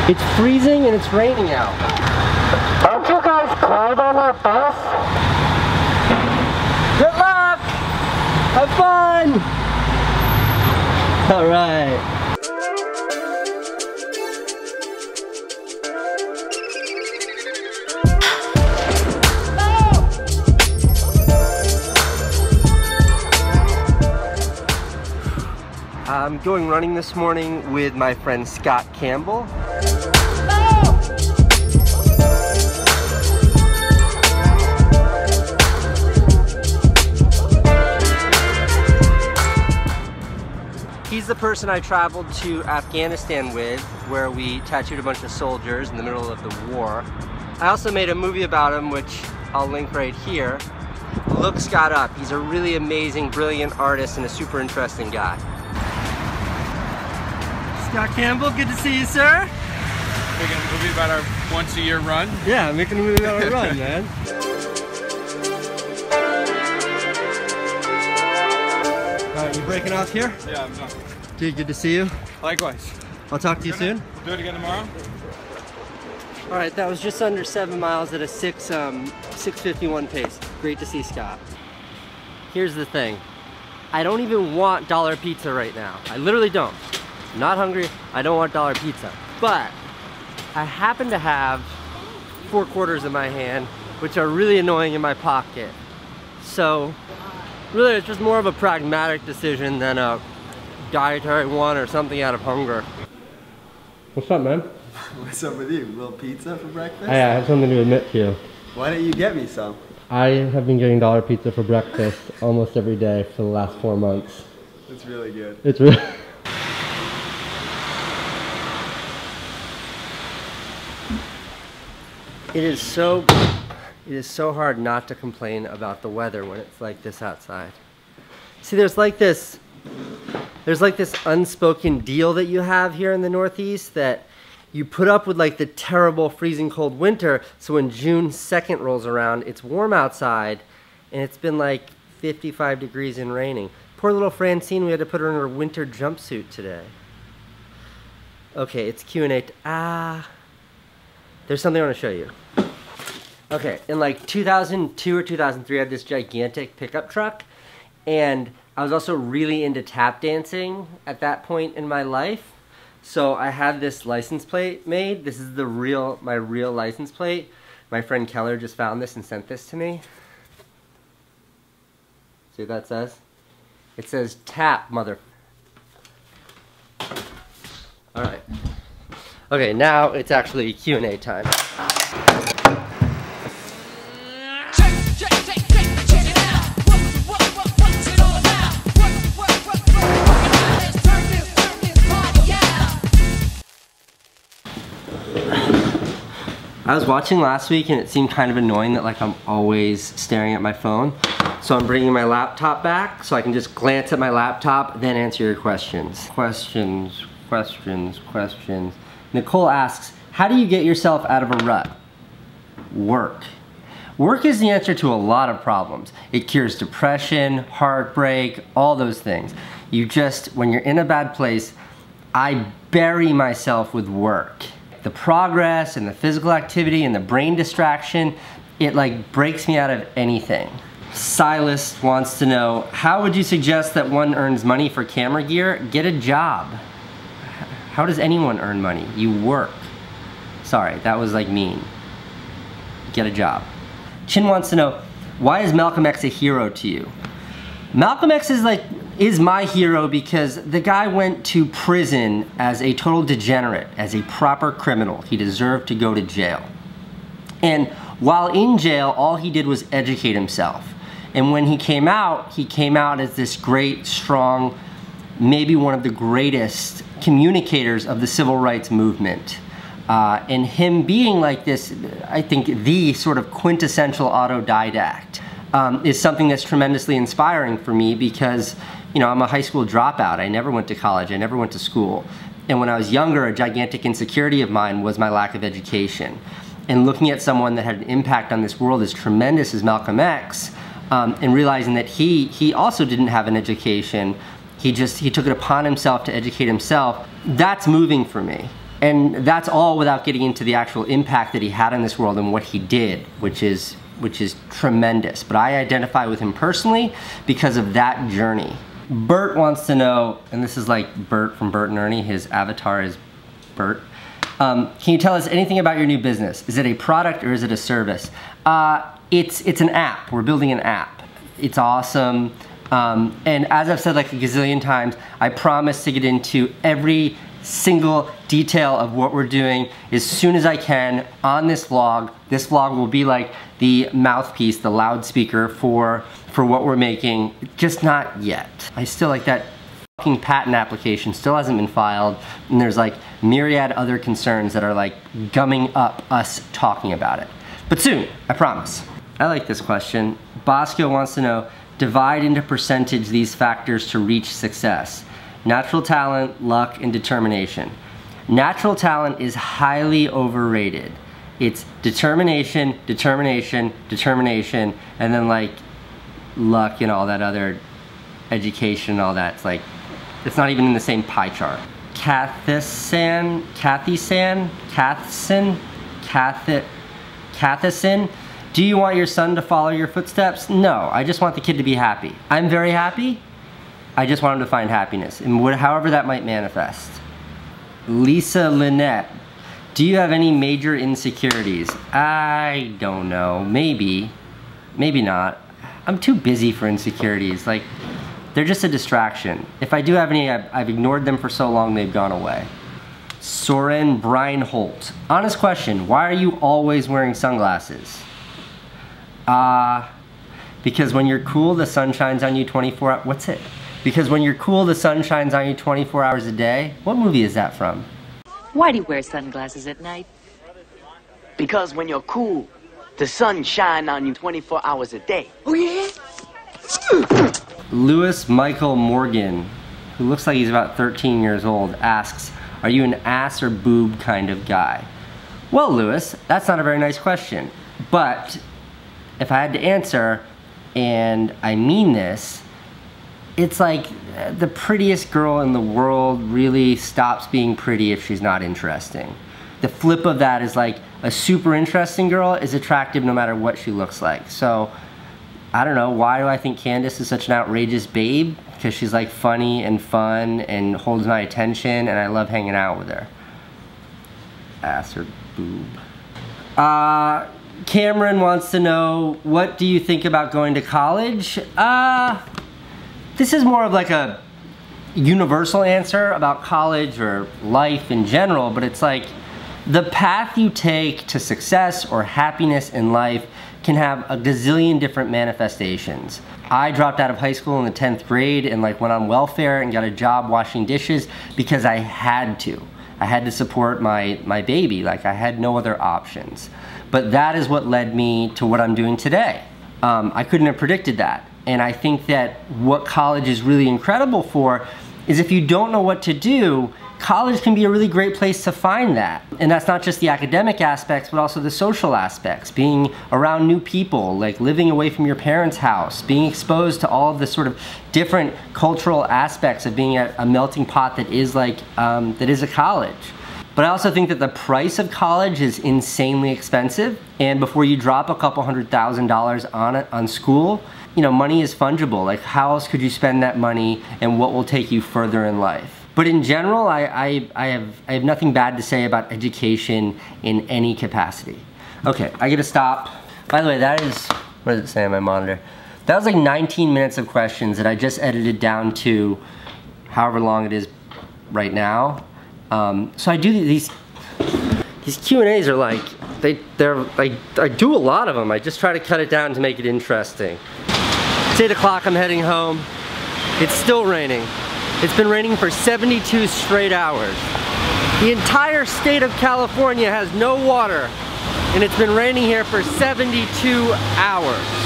It's freezing and it's raining out. Aren't you guys cold on that bus? Good luck! Have fun! All right. I'm going running this morning with my friend Scott Campbell. He's the person I traveled to Afghanistan with, where we tattooed a bunch of soldiers in the middle of the war. I also made a movie about him, which I'll link right here. Look Scott up. He's a really amazing, brilliant artist and a super interesting guy. Scott Campbell, good to see you, sir. Making a movie about our once-a-year run. Yeah, making a movie about our run, man. All right, you breaking off here? Yeah, I'm done. Dude, good to see you. Likewise. I'll talk to you soon. Do it again tomorrow? All right, that was just under 7 miles at a 6:51 pace. Great to see Scott. Here's the thing. I don't even want dollar pizza right now. I literally don't. I'm not hungry, I don't want dollar pizza. But I happen to have 4 quarters in my hand, which are really annoying in my pocket. So really it's just more of a pragmatic decision than a dietary one or something out of hunger. What's up, man? What's up with you? A little pizza for breakfast? I have something to admit to you. Why didn't you get me some? I have been getting dollar pizza for breakfast almost every day for the last 4 months. It's really good. It's really... It is so hard not to complain about the weather when it's like this outside. See, there's like this unspoken deal that you have here in the Northeast that you put up with like the terrible freezing cold winter, so when June 2nd rolls around, it's warm outside and it's been like 55 degrees and raining. Poor little Francine, we had to put her in her winter jumpsuit today. Okay, it's Q&A. There's something I want to show you. Okay, in like 2002 or 2003, I had this gigantic pickup truck, and I was also really into tap dancing at that point in my life. So I had this license plate made. This is my real license plate. My friend Keller just found this and sent this to me. See what that says? It says tap, mother. All right. Okay, now it's actually Q&A time. I was watching last week and it seemed kind of annoying that like I'm always staring at my phone. So I'm bringing my laptop back so I can just glance at my laptop, then answer your questions. Questions. Nicole asks, how do you get yourself out of a rut? Work. Work is the answer to a lot of problems. It cures depression, heartbreak, all those things. When you're in a bad place, I bury myself with work. The progress and the physical activity and the brain distraction, it like breaks me out of anything. Silas wants to know, how would you suggest that one earns money for camera gear? Get a job. How does anyone earn money? You work. Sorry, that was like mean. Get a job. Chin wants to know, why is Malcolm X a hero to you? Malcolm X is my hero because the guy went to prison as a total degenerate, as a proper criminal. He deserved to go to jail. And while in jail, all he did was educate himself. And when he came out as this great, strong, maybe one of the greatest communicators of the civil rights movement. And him being like this, I think the sort of quintessential autodidact is something that's tremendously inspiring for me because, you know, I'm a high school dropout. I never went to college, I never went to school. And when I was younger, a gigantic insecurity of mine was my lack of education. And looking at someone that had an impact on this world as tremendous as Malcolm X, and realizing that he also didn't have an education, he took it upon himself to educate himself, that's moving for me. And that's all without getting into the actual impact that he had on this world and what he did, which is tremendous. But I identify with him personally because of that journey. Bert wants to know, and this is like Bert from Bert and Ernie, his avatar is Bert. Can you tell us anything about your new business? Is it a product or is it a service? It's an app. We're building an app. It's awesome. And as I've said like a gazillion times, I promise to get into every single detail of what we're doing as soon as I can on this vlog. This vlog will be like the mouthpiece, the loudspeaker for what we're making, just not yet. I still like that fucking patent application still hasn't been filed, and there's like myriad other concerns that are like gumming up us talking about it. But soon, I promise. I like this question. Bosco wants to know, divide into percentage these factors to reach success. Natural talent, luck, and determination. Natural talent is highly overrated. It's determination, determination, determination, and then like luck and all that other education and all that. It's like, it's not even in the same pie chart. Kathison, do you want your son to follow your footsteps? No, I just want the kid to be happy. I'm very happy. I just want him to find happiness, and however that might manifest. Lisa Lynette, do you have any major insecurities? I don't know, maybe not. I'm too busy for insecurities. Like, they're just a distraction. If I do have any, I've ignored them for so long they've gone away. Soren Breinholt, honest question, why are you always wearing sunglasses? Because when you're cool, the sun shines on you 24 hours, what's it? Because when you're cool, the sun shines on you 24 hours a day? What movie is that from? Why do you wear sunglasses at night? Because when you're cool, the sun shines on you 24 hours a day. Oh yeah? Lewis Michael Morgan, who looks like he's about 13 years old, asks, are you an ass or boob kind of guy? Well, Lewis, that's not a very nice question. But if I had to answer, and I mean this, it's like the prettiest girl in the world really stops being pretty if she's not interesting. The flip of that is like a super interesting girl is attractive no matter what she looks like. So I don't know, why do I think Candace is such an outrageous babe? Because she's like funny and fun and holds my attention and I love hanging out with her. Ass or boob. Cameron wants to know, what do you think about going to college? This is more of like a universal answer about college or life in general, but it's like the path you take to success or happiness in life can have a gazillion different manifestations. I dropped out of high school in the 10th grade and like went on welfare and got a job washing dishes because I had to. I had to support my baby, like I had no other options. But that is what led me to what I'm doing today. I couldn't have predicted that. And I think that what college is really incredible for is if you don't know what to do, college can be a really great place to find that. And that's not just the academic aspects, but also the social aspects. Being around new people, like living away from your parents' house, being exposed to all of the sort of different cultural aspects of being a melting pot that is like, that is a college. But I also think that the price of college is insanely expensive. And before you drop a couple $100,000 on it, on school, you know, money is fungible. Like, how else could you spend that money and what will take you further in life? But in general, I have nothing bad to say about education in any capacity. Okay, I gotta stop. By the way, that is, what does it say on my monitor? That was like 19 minutes of questions that I just edited down to however long it is right now. So I do these Q&As are like, I do a lot of them. I just try to cut it down to make it interesting. It's 8 o'clock, I'm heading home. It's still raining. It's been raining for 72 straight hours. The entire state of California has no water, and it's been raining here for 72 hours.